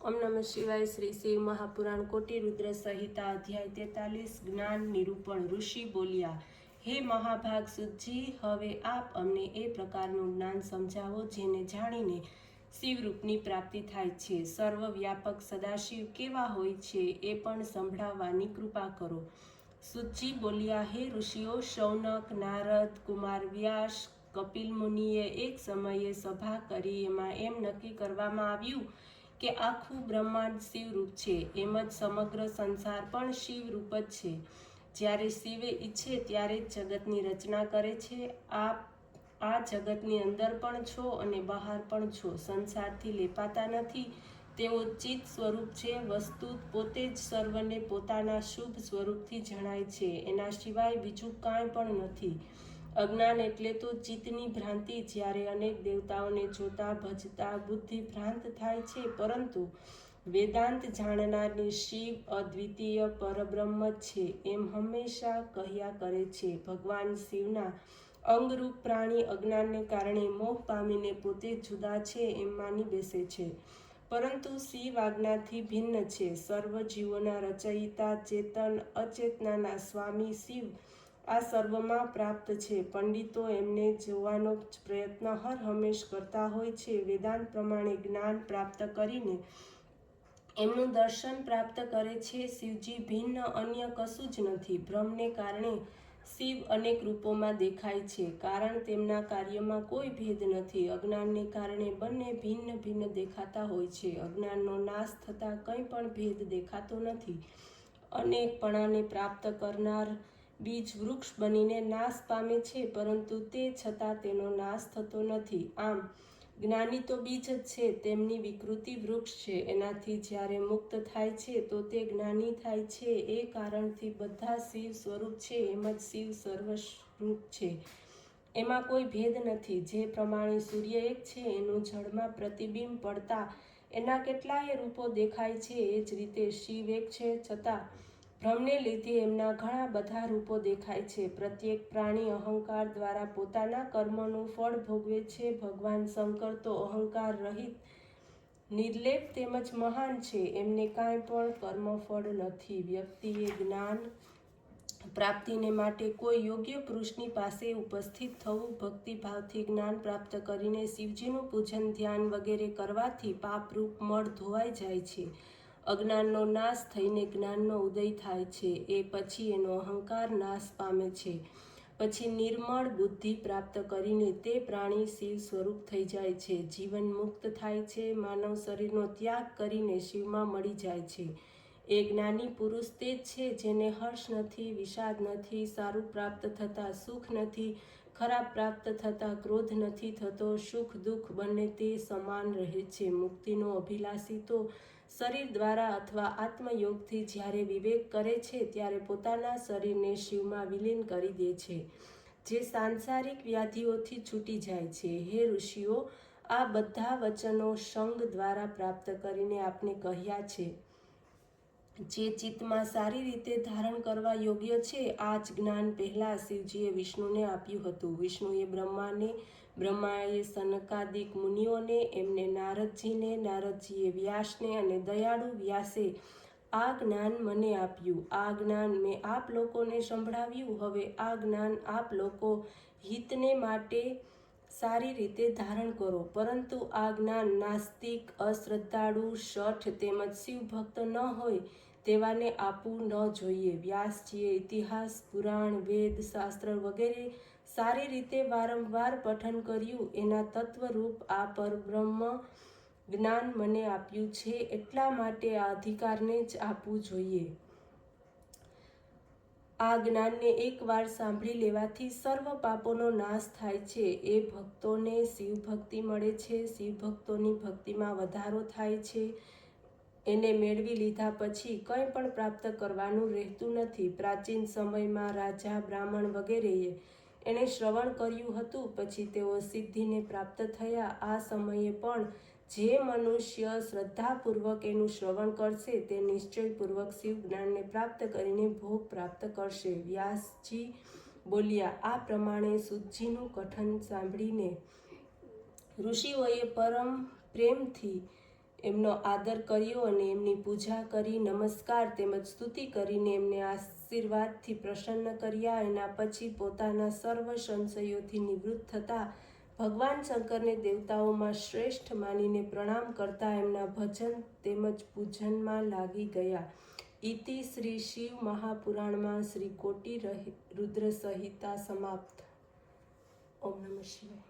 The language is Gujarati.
ओम नमः शिवाय। श्री शिव महापुराण कोटि रुद्र संहिता अध्याय 43 ज्ञान निरूपण। ऋषि बोल्या, हे महाभाग सुतजी, હવે આપ અમને એ પ્રકારનું જ્ઞાન સમજાવો જેને જાણીને શિવરૂપની પ્રાપ્તિ થાય છે। સર્વવ્યાપક સદાશિવ કેવા હોય છે એ પણ સંભળાવવાની કૃપા કરો। સુતજી બોલ્યા, હે ઋષિઓ, શૌનક, નારદ, કુમાર વ્યાસ, કપિલ મુનિએ એક સમયે સભા કરી એમાં એમ નક્કી કરવામાં આવ્યું કે આખું બ્રહ્માંડ શિવરૂપ છે, એમ જ સમગ્ર સંસાર પણ શિવરૂપ જ છે। જ્યારે શિવે ઈચ્છે ત્યારે જ જગતની રચના કરે છે। આ જગતની અંદર પણ છો અને બહાર પણ છો, સંસારથી લેપાતા નથી, તેઓ ચિત્ત સ્વરૂપ છે। વસ્તુ પોતે જ સર્વને પોતાના શુભ સ્વરૂપથી જણાય છે, એના સિવાય બીજું કાંઈ પણ નથી। અજ્ઞાન એટલે તો ચિત્તની ભ્રાંતિ। જ્યારે અનેક દેવતાઓને જોતા ભજતા બુદ્ધિ ભ્રાંત થાય છે, પરંતુ વેદાંત જાણનારને શિવ અદ્વિતીય પરબ્રહ્મ છે એમ હંમેશા કહ્યા કરે છે। ભગવાન શિવના અંગરૂપ પ્રાણી અજ્ઞાનને કારણે મોહ પામીને પોતે જુદા છે એમ માની બેસે છે, પરંતુ શિવ આજ્ઞાથી ભિન્ન છે। સર્વ જીવોના રચયિતા, ચેતન અચેતનાના સ્વામી શિવ આ સર્વમાં પ્રાપ્ત છે। પંડિતો એમને જોવાનો પ્રયત્ન હર હંમેશ કરતા હોય છે। વેદાંત પ્રમાણે જ્ઞાન પ્રાપ્ત કરીને એમનું દર્શન પ્રાપ્ત કરે છે। શિવજી ભિન્ન અન્ય કશું જ નથી। ભ્રમને કારણે શિવ અનેક રૂપોમાં દેખાય છે, કારણ તેમના કાર્યમાં કોઈ ભેદ નથી। અજ્ઞાનને કારણે બંને ભિન્ન ભિન્ન દેખાતા હોય છે। અજ્ઞાનનો નાશ થતાં કંઈ પણ ભેદ દેખાતો નથી। અનેકપણાને પ્રાપ્ત કરનાર બીજ વૃક્ષ બનીને નાશ પામે છે, પરંતુ તે છતાં તેનો નાશ થતો નથી। આમ જ્ઞાની તો બીજ જ છે, તેમની વિકૃતિ વૃક્ષ છે। એનાથી જ્યારે મુક્ત થાય છે તો તે જ્ઞાની થાય છે। એ કારણથી બધા શિવ સ્વરૂપ છે, એમ જ શિવ સર્વરૂપ છે, એમાં કોઈ ભેદ નથી। જે પ્રમાણે સૂર્ય એક છે, એનું જળમાં પ્રતિબિંબ પડતા એના કેટલાય રૂપો દેખાય છે, એ જ રીતે શિવ એક છે, છતાં ભ્રમને લીધે એમના ઘણા બધા રૂપો દેખાય છે। પ્રત્યેક પ્રાણી અહંકાર દ્વારા પોતાના કર્મોનું ફળ ભોગવે છે। ભગવાન શંકર તો અહંકાર રહિત, નિર્લેપ તેમજ મહાન છે, એમને કાંઈ પણ કર્મફળ નથી। વ્યક્તિએ જ્ઞાન પ્રાપ્તિને માટે કોઈ યોગ્ય પુરુષની પાસે ઉપસ્થિત થવું। ભક્તિભાવથી જ્ઞાન પ્રાપ્ત કરીને શિવજીનું પૂજન, ધ્યાન વગેરે કરવાથી પાપરૂપ મળ ધોવાઈ જાય છે। અજ્ઞાનનો નાશ થઈને જ્ઞાનનો ઉદય થાય છે, એ પછી એનો અહંકાર નાશ પામે છે। પછી નિર્મળ બુદ્ધિ પ્રાપ્ત કરીને તે પ્રાણી શિવ સ્વરૂપ થઈ જાય છે, જીવન મુક્ત થાય છે, માનવ શરીરનો ત્યાગ કરીને શિવમાં મળી જાય છે। એ જ્ઞાની પુરુષ તે જ છે જેને હર્ષ નથી, વિષાદ નથી, સારું પ્રાપ્ત થતાં સુખ નથી, ખરાબ પ્રાપ્ત થતાં ક્રોધ નથી થતો, સુખ દુઃખ બંને તે સમાન રહે છે। મુક્તિનો અભિલાષી તો શરીર દ્વારા અથવા આત્મયોગથી જ્યારે વિવેક કરે છે ત્યારે પોતાના શરીરને શિવમાં વિલીન કરી દે છે, જે સાંસારિક વ્યાધિઓથી છૂટી જાય છે। હે ઋષિઓ, આ બધા વચનો સંગ દ્વારા પ્રાપ્ત કરીને આપને કહ્યા છે, જે ચિત્તમાં સારી રીતે ધારણ કરવા યોગ્ય છે। આ જ જ્ઞાન પહેલા શિવજીએ વિષ્ણુને આપ્યું હતું। વિષ્ણુએ બ્રહ્માને, બ્રહ્માએ સનકાદિક મુનિઓને, એમને નારદજીને, નારદજીએ વ્યાસને અને દયાળુ વ્યાસે આ જ્ઞાન મને આપ્યું। આ જ્ઞાન મેં આપ લોકોને સંભળાવ્યું। હવે આ જ્ઞાન આપ લોકો હિતને માટે સારી રીતે ધારણ કરો, પરંતુ આ જ્ઞાન નાસ્તિક, અશ્રદ્ધાળુ, શઠ તેમજ શિવભક્ત ન હોય તેવાને આપવું ન જોઈએ। વ્યાસજીએ ઇતિહાસ, પુરાણ, વેદ, શાસ્ત્ર વગેરે સારી રીતે વારંવાર પઠન કર્યું। એના તત્વરૂપ આ પરબ્રહ્મ જ્ઞાન મને આપ્યું છે, એટલા માટે આ અધિકારને જ આપવું જોઈએ। આ જ્ઞાનને એકવાર સાંભળી લેવાથી સર્વ પાપોનો નાશ થાય છે। એ ભક્તોને શિવભક્તિ મળે છે, શિવભક્તોની ભક્તિમાં વધારો થાય છે। એને મેળવી લીધા પછી કંઈ પણ પ્રાપ્ત કરવાનું રહેતું નથી। પ્રાચીન સમયમાં રાજા, બ્રાહ્મણ વગેરેએ એણે શ્રવણ કર્યું હતું, પછી તેઓ સિદ્ધિને પ્રાપ્ત થયા। આ સમયે પણ જે મનુષ્ય શ્રદ્ધાપૂર્વક એનું શ્રવણ કરશે તે નિશ્ચયપૂર્વક શિવ જ્ઞાનને પ્રાપ્ત કરીને ભોગ પ્રાપ્ત કરશે। વ્યાસજી બોલ્યા, આ પ્રમાણે સુતજીનું કથન સાંભળીને ઋષિઓએ પરમ પ્રેમથી એમનો આદર કર્યો અને એમની પૂજા કરી, નમસ્કાર તેમજ સ્તુતિ કરીને એમને આશીર્વાદથી પ્રસન્ન કર્યા. એના પછી પોતાના સર્વ સંશયોથી નિવૃત્ત થતા ભગવાન શંકરને દેવતાઓમાં શ્રેષ્ઠ માનીને પ્રણામ કરતા એમના ભજન તેમજ પૂજનમાં લાગી ગયા. ઇતિ શ્રી શિવ મહાપુરાણમાં શ્રી કોટિ રુદ્ર સંહિતા સમાપ્ત. ઓમ નમઃ શિવાય.